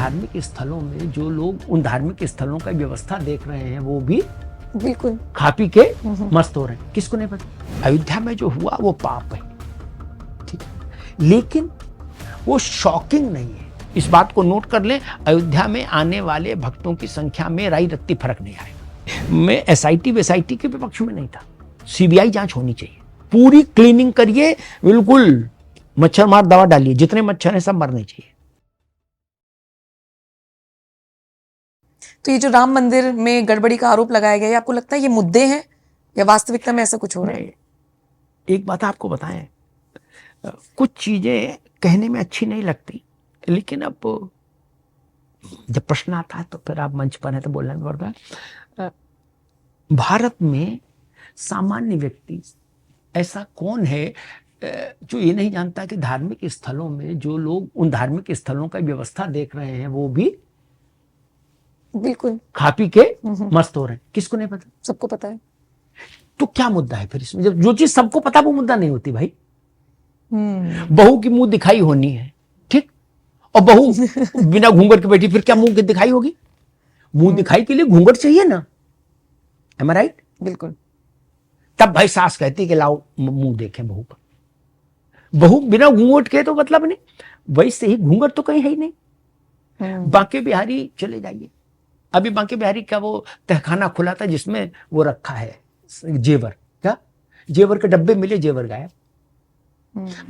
धार्मिक स्थलों में जो लोग उन धार्मिक स्थलों का व्यवस्था देख रहे हैं वो भी बिल्कुल खा पी के मस्त हो रहे हैं। किसको नहीं पता? अयोध्या में जो हुआ वो पाप है, ठीक है, लेकिन वो शॉकिंग नहीं है। इस बात को नोट कर लें, अयोध्या में आने वाले भक्तों की संख्या में राई रत्ती फर्क नहीं आएगा। मैं एसआईटी वेसआईटी के विपक्ष में नहीं था। सीबीआई जांच होनी चाहिए, पूरी क्लीनिंग करिए, बिल्कुल मच्छर मार दवा डालिए, जितने मच्छर हैं सब मरने चाहिए। तो ये जो राम मंदिर में गड़बड़ी का आरोप लगाया गया है, आपको लगता है ये मुद्दे हैं या वास्तविकता में ऐसा कुछ हो रहा है? एक बात आपको बताएं, कुछ चीजें कहने में अच्छी नहीं लगती, लेकिन अब जब प्रश्न आता है तो फिर आप मंच पर हैं तो बोलना भी पड़ता है। भारत में सामान्य व्यक्ति ऐसा कौन है जो ये नहीं जानता कि धार्मिक स्थलों में जो लोग उन धार्मिक स्थलों का व्यवस्था देख रहे हैं वो भी बिल्कुल खा पी के मस्त हो रहे हैं। किसको नहीं पता? सबको पता है। तो क्या मुद्दा है फिर इसमें? जब जो चीज सबको पता वो मुद्दा नहीं होती भाई। बहू की मुंह दिखाई होनी है, ठीक, और बहू बिना घूंघट के बैठी, फिर क्या मुंह की दिखाई होगी? मुंह दिखाई के लिए घूंघट चाहिए ना, एम आई राइट? बिल्कुल। तब भाई सास कहती कि लाओ मुंह देखें बहू का। बहू बिना घूंघट के तो मतलब नहीं, वैसे ही घूंघट तो कहीं है ही नहीं। बांके बिहारी चले जाइए, अभी बांके बिहारी का वो तहखाना खुला था जिसमें वो रखा है जेवर, क्या जेवर के डब्बे मिले, जेवर गायब।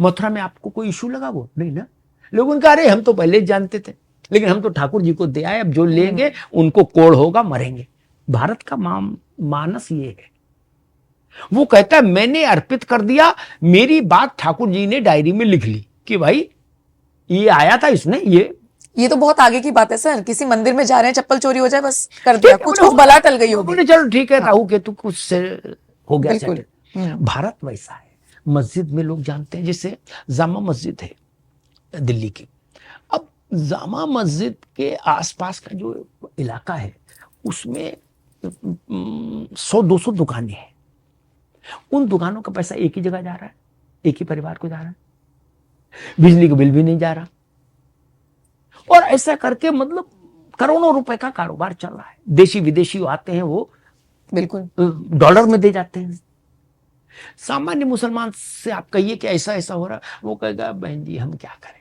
मथुरा में आपको कोई इशू लगा? वो नहीं ना। लोगों का अरे हम तो पहले जानते थे, लेकिन हम तो ठाकुर जी को दे आए, अब जो लेंगे उनको कोड़ होगा, मरेंगे। भारत का मानस ये है। वो कहता है मैंने अर्पित कर दिया, मेरी बात ठाकुर जी ने डायरी में लिख ली कि भाई ये आया था इसने, ये तो बहुत आगे की बात है सर। किसी मंदिर में जा रहे हैं, चप्पल चोरी हो जाए, बस कर दिया, कुछ बला टल गई होगी। चलो ठीक है, राहु केतु कुछ से हो गया बिल्कुल। भारत वैसा है। मस्जिद में लोग जानते हैं, जैसे जामा मस्जिद है दिल्ली की। अब जामा मस्जिद के आसपास का जो इलाका है उसमें 100-200 दुकानें हैं। उन दुकानों का पैसा एक ही जगह जा रहा है, एक ही परिवार को जा रहा है, बिजली का बिल भी नहीं जा रहा, और ऐसा करके मतलब करोड़ों रुपए का कारोबार चल रहा है। देशी विदेशी आते हैं, वो बिल्कुल डॉलर में दे जाते हैं। सामान्य मुसलमान से आप कहिए कि ऐसा ऐसा हो रहा, वो कहेगा बहन जी हम क्या करें,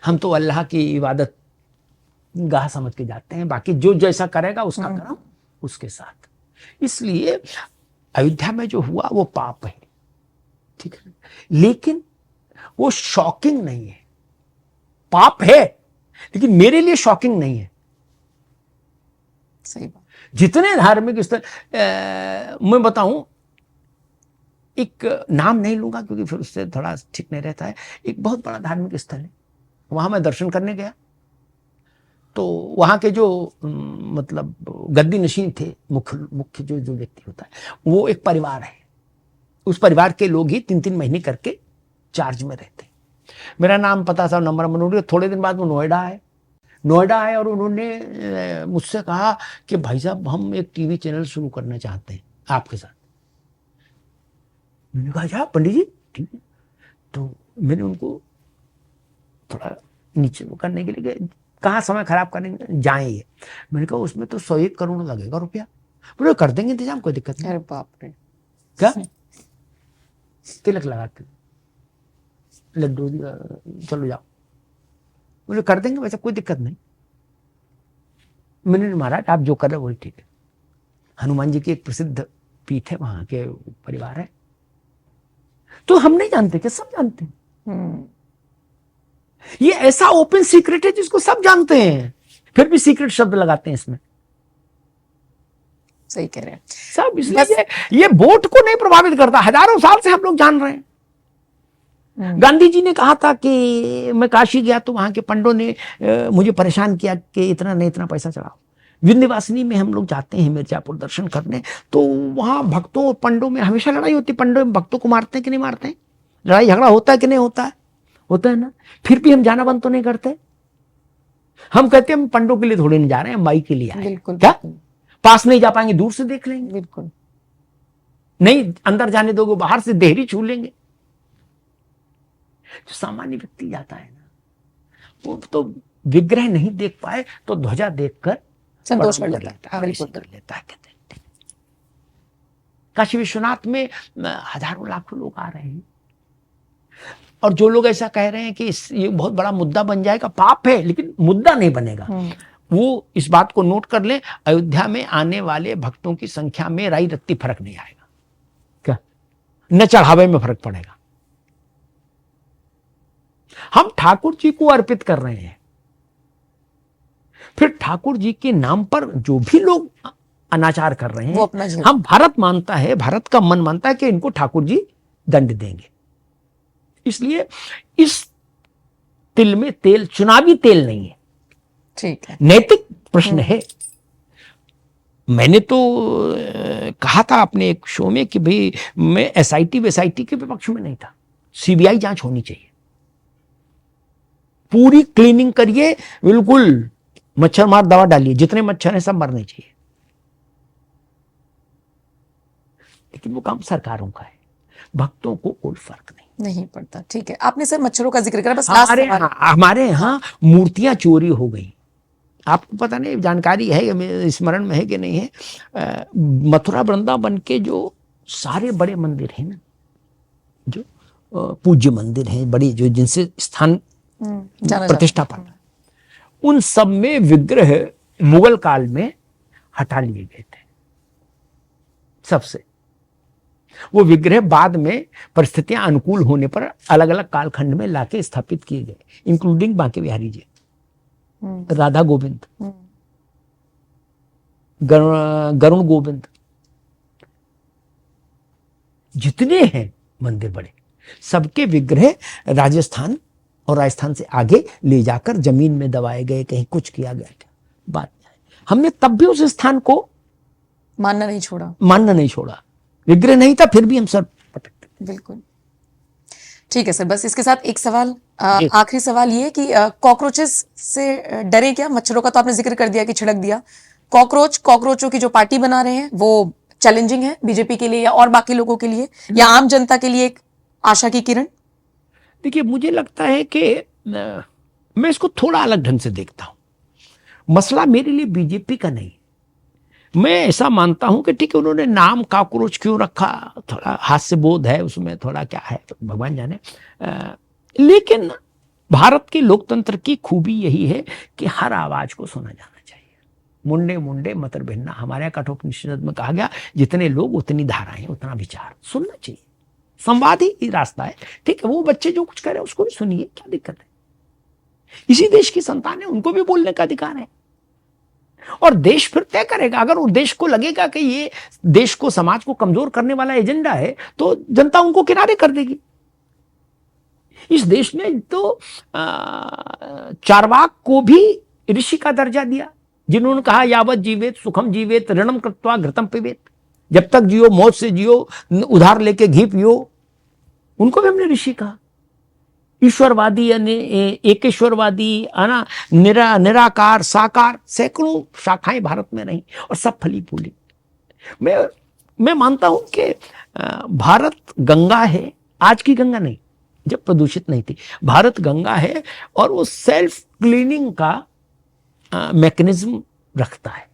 हम तो अल्लाह की इबादत गाह समझ के जाते हैं, बाकी जो जैसा करेगा उसका करम उसके साथ। इसलिए अयोध्या में जो हुआ वो पाप है, ठीक है, लेकिन वो शॉकिंग नहीं है। पाप है लेकिन मेरे लिए शॉकिंग नहीं है। सही बात। जितने धार्मिक स्थल मैं बताऊं, एक नाम नहीं लूंगा क्योंकि फिर उससे थोड़ा ठीक नहीं रहता है। एक बहुत बड़ा धार्मिक स्थल है, वहां मैं दर्शन करने गया तो वहां के जो मतलब गद्दी नशीन थे, मुख्य जो जो व्यक्ति होता है, वो एक परिवार है। उस परिवार के लोग ही 3-3 महीने करके चार्ज में रहते। मेरा नाम पता सब नंबर मनोरी। थोड़े दिन बाद वो नोएडा आए और उन्होंने मुझसे कहा कि भाई साहब हम एक टीवी चैनल शुरू करना चाहते हैं आपके साथ। मैंने कहा अच्छा पंडित जी ठीक है। तो मैंने उनको थोड़ा नीचे वो करने के लिए कहा, समय खराब करने जाएंगे। मैंने कहा उसमें तो 101 करोड़ लगेगा रुपया। बोले कर देंगे इंतजाम, कोई दिक्कत नहीं। अरे बाप रे। क्या तिलक लगाते लड्डू चलो जाओ। बोले कर देंगे, वैसे कोई दिक्कत नहीं। मैंने महाराज आप जो कर रहे हो वही ठीक है। हनुमान जी की एक प्रसिद्ध पीठ है, वहां के परिवार है, तो हम नहीं जानते कि सब जानते हैं। ये ऐसा ओपन सीक्रेट है जिसको सब जानते हैं, फिर भी सीक्रेट शब्द लगाते हैं इसमें। सही कह रहे हैं सब इसलिए ये वोट को नहीं प्रभावित करता। हजारों साल से हम लोग जान रहे हैं। गांधी जी ने कहा था कि मैं काशी गया तो वहां के पंडों ने मुझे परेशान किया कि इतना नहीं इतना पैसा चढ़ाओ। विंध्यवासिनी में हम लोग जाते हैं मिर्जापुर दर्शन करने, तो वहां भक्तों और पंडों में हमेशा लड़ाई होती। पंडों भक्तों को मारते हैं कि नहीं मारते हैं, लड़ाई झगड़ा होता है कि नहीं होता है? होता है ना। फिर भी हम जाना बंद तो नहीं करते। हम कहते हैं हम पंडों के लिए थोड़े नहीं जा रहे हैं, माई के लिए आए। बिल्कुल क्या पास नहीं जा पाएंगे, दूर से देख लेंगे। बिल्कुल नहीं अंदर जाने दोगे, बाहर से देहरी छू लेंगे। जो सामान्य व्यक्ति जाता है ना, वो तो विग्रह नहीं देख पाए तो ध्वजा देखकर संतोष कर प्रणाम लेता है, ऐसे बिल्कुल। कर लेता है कहते हैं। काशी विश्वनाथ में हजारों लाखों लोग आ रहे हैं, और जो लोग ऐसा कह रहे हैं कि ये बहुत बड़ा मुद्दा बन जाएगा, पाप है लेकिन मुद्दा नहीं बनेगा। वो इस बात को नोट कर लें, अयोध्या में आने वाले भक्तों की संख्या में राई रत्ती फर्क नहीं आएगा, क्या न चढ़ावे में फर्क पड़ेगा। हम ठाकुर जी को अर्पित कर रहे हैं, फिर ठाकुर जी के नाम पर जो भी लोग अनाचार कर रहे हैं, वो अपना जीवन। हम भारत मानता है, भारत का मन मानता है कि इनको ठाकुर जी दंड देंगे। इसलिए इस तिल में तेल चुनावी तेल नहीं है, ठीक है। नैतिक प्रश्न है। मैंने तो कहा था अपने एक शो में कि भाई मैं एसआईटी के विपक्ष में नहीं था, सीबीआई जांच होनी चाहिए, पूरी क्लीनिंग करिए, बिल्कुल मच्छर मार दवा डालिए, जितने मच्छर हैं सब मरने चाहिए। लेकिन वो काम सरकारों का है, भक्तों को कोई फर्क नहीं पड़ता। ठीक है, आपने सर मच्छरों का जिक्र करा, बस लास्ट सवाल। हमारे यहाँ मूर्तियां चोरी हो गई, आपको पता नहीं, जानकारी है, स्मरण में है कि नहीं है। मथुरा वृंदावन के जो सारे बड़े मंदिर हैं ना, जो पूज्य मंदिर हैं बड़ी, जो जिनसे स्थान प्रतिष्ठा पाता, उन सब में विग्रह मुगल काल में हटा लिए गए थे सबसे। वो विग्रह बाद में परिस्थितियां अनुकूल होने पर अलग अलग कालखंड में लाके स्थापित किए गए, इंक्लूडिंग बांके बिहारी जी, राधा गोविंद, गरुण गोविंद, जितने हैं मंदिर बड़े, सबके विग्रह राजस्थान और राजस्थान से आगे ले जाकर जमीन में दबाए गए, कहीं कुछ किया गया। क्या बात है, हमने तब भी उस स्थान को मानना नहीं छोड़ा। विग्रह नहीं था, फिर भी हम सर पटकते। बिल्कुल ठीक है सर। बस इसके साथ एक सवाल, आखिरी सवाल ये कि कॉकरोचेस से डरे क्या? मच्छरों का तो आपने जिक्र कर दिया कि छिड़क दिया, कॉकरोचों की जो पार्टी बना रहे हैं वो चैलेंजिंग है बीजेपी के लिए या और बाकी लोगों के लिए, या आम जनता के लिए एक आशा की किरण? देखिए, मुझे लगता है कि मैं इसको थोड़ा अलग ढंग से देखता हूं। मसला मेरे लिए बीजेपी का नहीं, मैं ऐसा मानता हूं कि ठीक है, उन्होंने नाम कॉकरोच क्यों रखा, थोड़ा हास्य बोध है उसमें, थोड़ा क्या है तो भगवान जाने। लेकिन भारत के लोकतंत्र की खूबी यही है कि हर आवाज को सुना जाना चाहिए। मुंडे मुंडे मतर भिन्ना, हमारे कठोपनिषद में कहा गया, जितने लोग उतनी धाराएं, उतना विचार, सुनना चाहिए। संवाद ही रास्ता है। ठीक है, वो बच्चे जो कुछ कह रहे हैं उसको भी सुनिए, क्या दिक्कत है? इसी देश की संतान है, उनको भी बोलने का अधिकार है, और देश फिर तय करेगा। अगर उस देश को लगेगा कि ये देश को, समाज को कमजोर करने वाला एजेंडा है, तो जनता उनको किनारे कर देगी। इस देश ने तो चारवाक को भी ऋषि का दर्जा दिया, जिन्होंने कहा यावत जीवेत सुखम जीवेत ऋणम कृत्वा घृतम पिबेत, जब तक जियो मौत से जियो, उधार लेके घी पियो, उनको भी हमने ऋषि कहा। ईश्वरवादी यानी एकेश्वरवादी, निराकार, साकार, सैकड़ों शाखाएं भारत में रही और सब फली फूली। मैं मानता हूं कि भारत गंगा है, आज की गंगा नहीं, जब प्रदूषित नहीं थी। भारत गंगा है और वो सेल्फ क्लीनिंग का मैकेनिज्म रखता है।